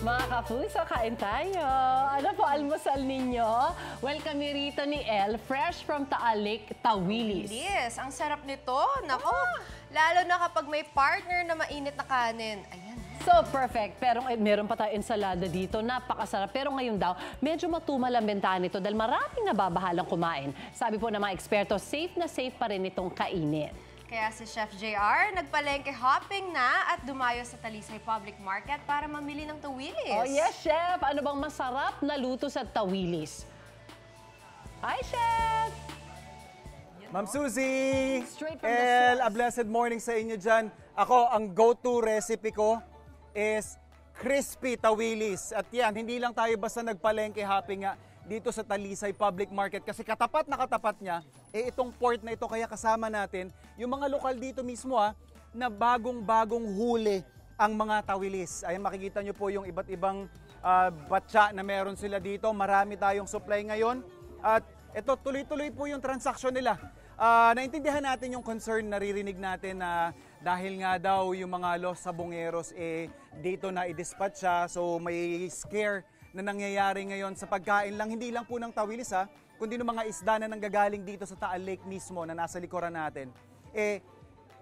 Mga kapuso, kain tayo. Ano po almusal ninyo? Welcome rito ni El, fresh from Taalik, Tawilis. Yes, ang sarap nito. Nako, lalo na kapag may partner na mainit na kanin. Ayan. So perfect. Pero meron pa tayo ensalada dito. Napakasarap. Pero ngayon daw, medyo matumal ang bentahan nito dahil maraming nababahalang kumain. Sabi po ng mga eksperto, safe na safe pa rin itong kainin. Kaya si Chef JR nagpalengke hopping na at dumayo sa Talisay Public Market para mamili ng tawilis. Oh yes, Chef! Ano bang masarap na luto sa tawilis? Hi, Chef! Ma'am Suzy! Straight from the El, source. a blessed morning sa inyo dyan. Ako, ang go-to recipe ko is crispy tawilis. At yan, hindi lang tayo basta nagpalengke hopping nga dito sa Talisay Public Market kasi katapat na katapat niya, itong port na ito kaya kasama natin yung mga lokal dito mismo na bagong-bagong huli ang mga tawilis. Ayan, makikita nyo po yung iba't ibang batya na meron sila dito. Marami tayong supply ngayon at ito tuloy-tuloy po yung transaksyon nila. Naintindihan natin yung concern, naririnig natin na dahil nga daw yung mga Los Sabongeros dito na i-dispatch siya, so may scare na nangyayari ngayon sa pagkain lang, hindi lang po ng tawilis kundi ng mga isda na nanggagaling dito sa Taal Lake mismo na nasa likuran natin,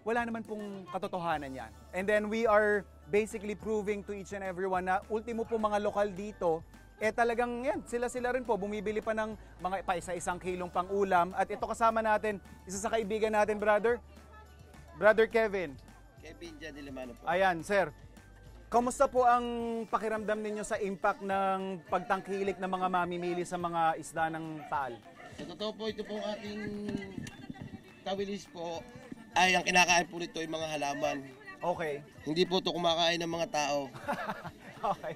wala naman pong katotohanan yan. And then we are basically proving to each and everyone na ultimo po mga lokal dito, talagang yan, sila rin po, bumibili pa ng mga isa-isang kilong pang-ulam. At ito kasama natin, isa sa kaibigan natin, Brother Kevin. Kevin Jadilimano po. Ayan, sir. Kamusta po ang pakiramdam ninyo sa impact ng pagtangkilik ng mga mamimili sa mga isda ng Taal? Sa totoo po, ito pong ating tawilis po ay ang kinakain po nito ay mga halaman. Okay. Hindi po ito kumakain ng mga tao. Okay.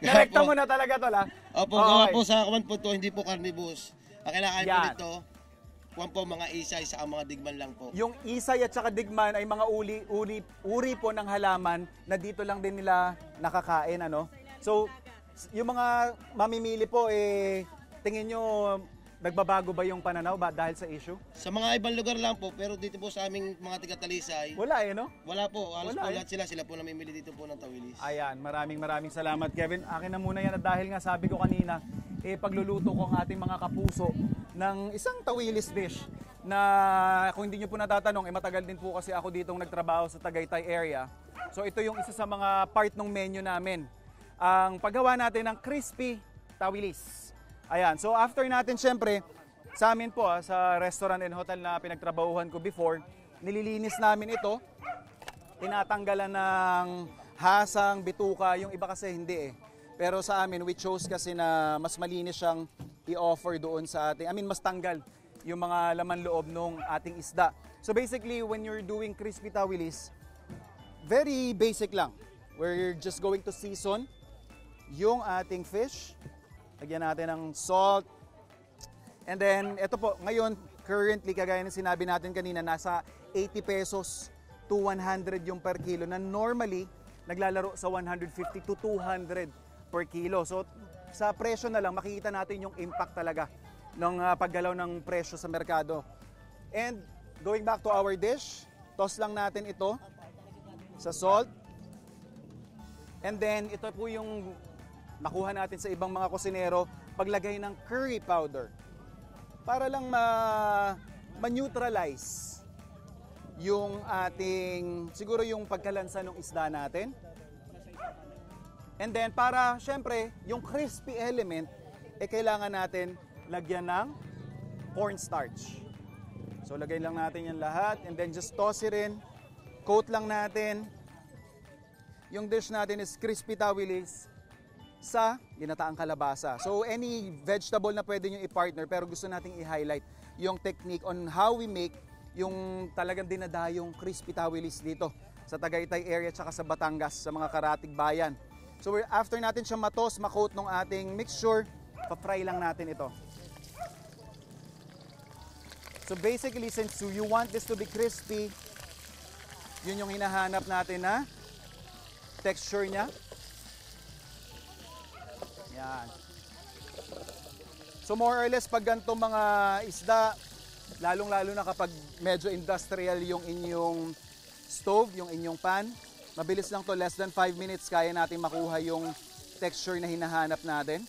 Direkta mo na talaga to, la? Opo, gawa po sa kaman po ito, hindi po carnivores. Ang kinakain po Yan. nito, kuwan po mga isay sa mga digman lang po. Yung isay at saka digman ay mga uri po ng halaman na dito lang din nila nakakain, ano? So, yung mga mamimili po, tingin nyo, nagbabago ba yung pananaw dahil sa issue? Sa mga ibang lugar lang po, pero dito po sa aming mga taga-Talisay, Wala no? wala po. Halos Wala, po lahat sila po namimili dito po ng tawilis. Ayan, maraming salamat, Kevin. Akin na muna yan at dahil nga sabi ko kanina, pagluluto ko ang ating mga kapuso ng isang tawilis dish na kung hindi nyo po natatanong, matagal din po kasi ako ditong nagtrabaho sa Tagaytay area. So ito yung isa sa mga part ng menu namin. Ang paggawa natin ng crispy tawilis. Ayan, so after natin syempre, sa amin po sa restaurant and hotel na pinagtrabahuhan ko before, nililinis namin ito, tinatanggalan ng hasang, bituka, yung iba kasi hindi Pero sa amin, we chose kasi na mas malinis siyang i-offer doon sa ating, mas tanggal yung mga laman loob ng ating isda. So basically, when you're doing crispy tawilis, very basic lang. We're just going to season yung ating fish. Lagyan natin ng salt. And then, ito po, ngayon, currently, kagaya ng sinabi natin kanina, nasa 80 pesos to 100 yung per kilo na normally, naglalaro sa 150 to 200 per kilo. So, sa presyo na lang, makikita natin yung impact talaga ng paggalaw ng presyo sa merkado. And, going back to our dish, toss lang natin ito sa salt. And then, ito po yung nakuha natin sa ibang mga kusinero, paglagay ng curry powder para lang ma-neutralize yung ating, siguro yung pagkalansa ng isda natin. And then para syempre yung crispy element, kailangan natin lagyan ng cornstarch. So lagay lang natin yan lahat and then just toss it in, coat lang natin. Yung dish natin is crispy tawilis sa ginataang kalabasa. So any vegetable na pwede nyo i-partner, pero gusto nating i-highlight yung technique on how we make yung talagang dinadayong crispy tawilis dito sa Tagaytay area tsaka sa Batangas, sa mga karatig bayan. So after natin siya matos, makoat ng ating mixture, pa-fry lang natin ito. So basically, since you want this to be crispy, yun yung hinahanap natin na texture niya. Yan. So more or less, pag ganito mga isda, lalong-lalo na kapag medyo industrial yung inyong stove, yung inyong pan, mabilis lang to, less than 5 minutes, kaya natin makuha yung texture na hinahanap natin.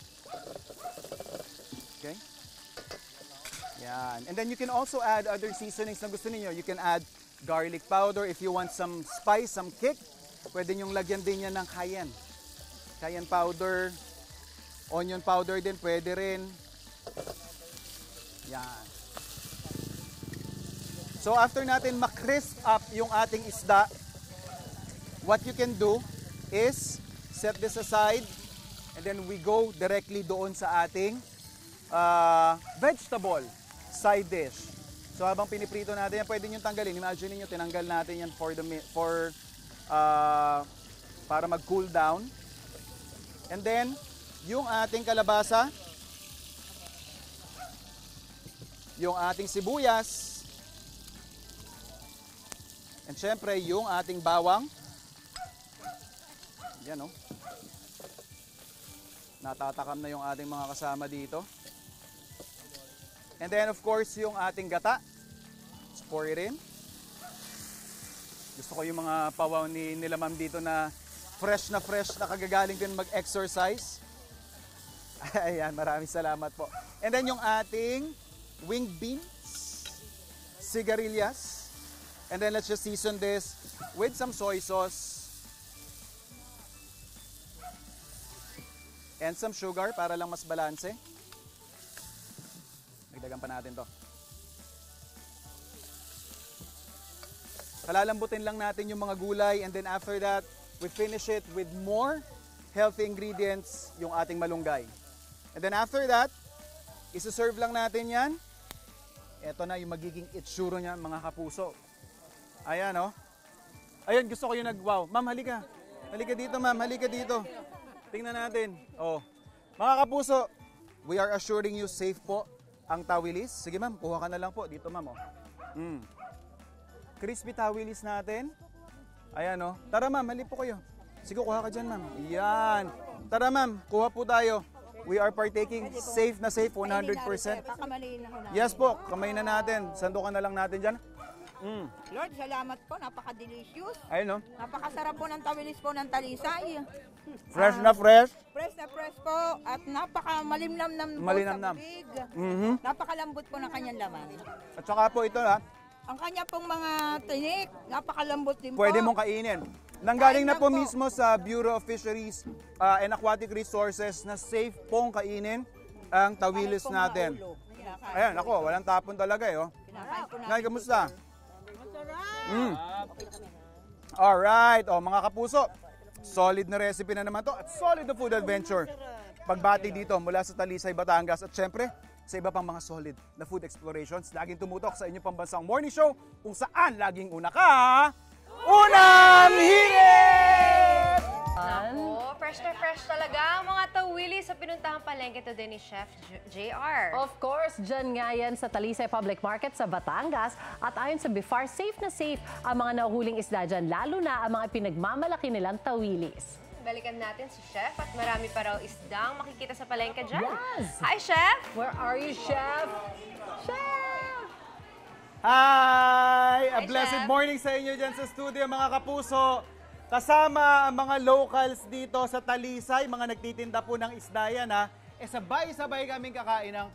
Okay? Yan. And then you can also add other seasonings na gusto niyo. You can add garlic powder if you want some spice, some kick. Pwede nyong lagyan din yan ng cayenne. Cayenne powder, onion powder din, pwede rin. Yan. So after natin makrisp up yung ating isda, what you can do is set this aside and then we go directly doon sa ating vegetable side dish. So habang piniprito natin yan, pwede nyo tanggalin. Imagine niyo tinanggal natin yan para mag-cool down. And then, yung ating kalabasa, yung ating sibuyas, and syempre, yung ating bawang. Yan, oh. Natatakam na yung ating mga kasama dito. And then, of course, yung ating gata. Let's pour it in. Gusto ko yung mga pawaw nila ma'am dito na fresh na kagagaling din mag-exercise. Ayan, maraming salamat po. And then yung ating winged beans, sigarilyas. And then let's just season this with some soy sauce. And some sugar para lang mas balanse. Dagdagan pa natin to. Palalambutin lang natin yung mga gulay and then after that, we finish it with more healthy ingredients, yung ating malunggay. And then after that, isa-serve lang natin yan. Ito na yung magiging itsura niya, mga kapuso. Ayan, oh. Ayan, gusto ko yung nag-wow. Ma'am, halika. Halika dito, ma'am. Halika dito. Tingnan natin. Oh. Mga kapuso, we are assuring you safe po ang tawilis. Sige, ma'am. Kuha ka na lang po. Dito, ma'am, oh. Crispy tawilis natin. Ayan, oh. Tara, ma'am. Halip po kayo. Sige, kuha ka dyan, ma'am. Yan. Tara, ma'am. Kuha po tayo. We are partaking safe na safe, 100%. Yes po, kamay na natin. Sandukan na lang natin dyan. Lord, salamat po. Napaka-delicious. Ayun, no? Napakasarap po ng tawilis po ng talisay. Fresh na fresh. Fresh na fresh po. At napaka-malimnam-nam po Malinamnam. sa bibig. Napakalambot po ng kanyang laman. At saka po ito, ha? Ang kanya pong mga tinik, napakalambot din po. Pwede mong kainin. Nanggaling na po mismo sa Bureau of Fisheries and Aquatic Resources na safe pong kainin ang tawilis natin. Ayan, ako, walang tapon talaga eh. Oh. Nay, kamusta? Alright, oh, mga kapuso, solid na recipe na naman to at solid na food adventure. Pagbati dito mula sa Talisay, Batangas at syempre sa iba pang mga solid na food explorations. Laging tumutok sa inyong pambansang morning show kung saan laging una ka, unang hirit! Nako, fresh na fresh talaga ang mga tawili sa pinuntahang palengke today ni Chef JR. Of course, dyan nga yan sa Talisay Public Market sa Batangas. At ayon sa BIFAR, safe na safe ang mga nahuhuling isda dyan, lalo na ang mga pinagmamalaki nilang tawilis. Balikan natin si Chef at marami pa raw isdang makikita sa palengke dyan. Yes! Hi, Chef! Where are you, Chef? Chef! Hi! A Hi, blessed Chef. morning sa inyo dyan sa studio, mga kapuso. Kasama ang mga locals dito sa Talisay, mga nagtitinda po ng isda yan, ha. Sabay-sabay kaming kakain ng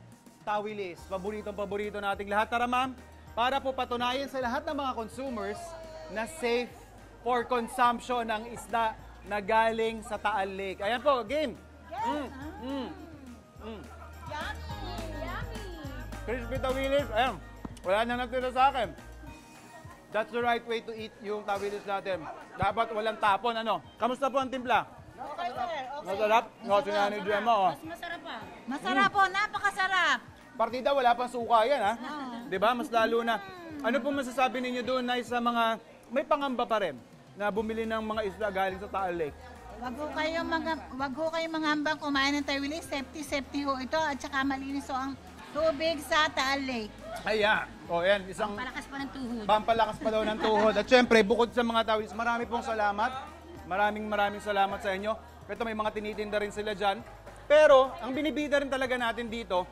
tawilis. Paborito nating lahat. Tara, ma'am, para po patunayan sa lahat ng mga consumers na safe for consumption ng isda na galing sa Taal Lake. Ayan po, game. Crispy tawilis. Ayan, wala nang natira sa akin. That's the right way to eat yung tawilis natin. Dapat walang tapon, ano? Kamusta po ang timpla? Okay, sir. Masarap? No, sinani Gemma, oh. Masarap po, napakasarap. Partida, wala pang suka yan, ha? Di ba? Mas lalo na. Ano po masasabi ninyo doon, Nay, sa mga may pangamba pa rin na bumili ng mga isda galing sa Taal Lake? Wag ho kayong mangambang kumain ng tawilis. Safety ho ito at saka malinis ho ang tubig sa Taal Lake. Ayan. O, yan. Isang Palakas pa ng tuhod. pampalakas pa daw ng tuhod. At syempre, bukod sa mga tawilis, marami pong salamat. Maraming salamat sa inyo. Ito, may mga tinitinda rin sila dyan. Pero, ang binibida rin talaga natin dito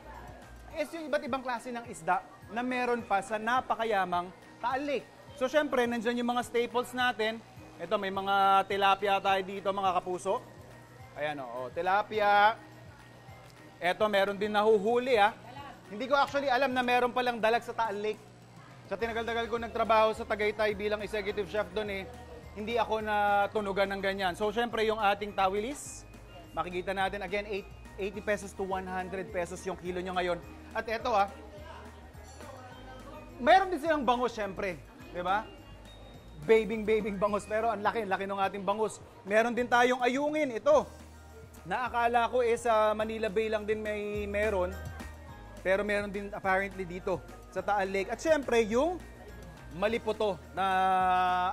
is yung iba't ibang klase ng isda na meron pa sa napakayamang Taal Lake. So, syempre, nandyan yung mga staples natin. Ito, may mga tilapia tayo dito, mga kapuso. Ayan tilapia. Eto, meron din nahuhuli Hindi ko actually alam na meron palang dalag sa Taal Lake. Sa tinagal-tagal ko nagtrabaho sa Tagaytay bilang executive chef doon hindi ako natunugan ng ganyan. So, syempre yung ating tawilis, makikita natin again, 80 pesos to 100 pesos yung kilo nyo ngayon. At eto meron din silang bangus syempre, di ba? Babing bangus, pero ang laki ng ating bangus. Meron din tayong ayungin, ito. Naakala ko sa Manila Bay lang din meron. Pero meron din apparently dito sa Taal Lake. At syempre, yung maliputo na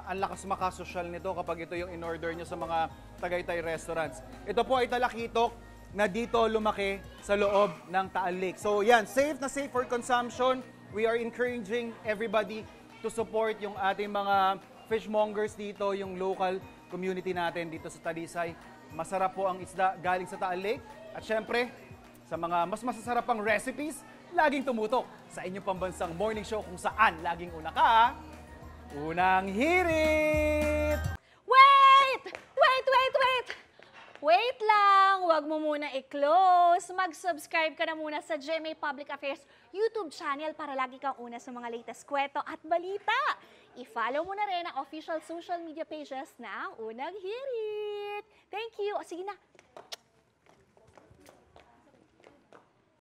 ang lakas makasosyal nito kapag ito yung in-order nyo sa mga Tagaytay restaurants. Ito po ay talakitok na dito lumaki sa loob ng Taal Lake. So yan, safe na safe for consumption. We are encouraging everybody to support yung ating mga fishmongers dito, yung local community natin dito sa Talisay. Masarap po ang isda galing sa Taal Lake. At syempre, sa mga mas masasarapang recipes, laging tumutok sa inyong pambansang morning show kung saan laging una ka, unang hirit! Wait! Wait lang! Huwag mo muna i-close. Mag-subscribe ka na muna sa GMA Public Affairs YouTube channel para lagi kang una sa mga latest kwento at balita. I-follow mo na rin ang official social media pages ng Unang Hirit. Thank you. O sige na.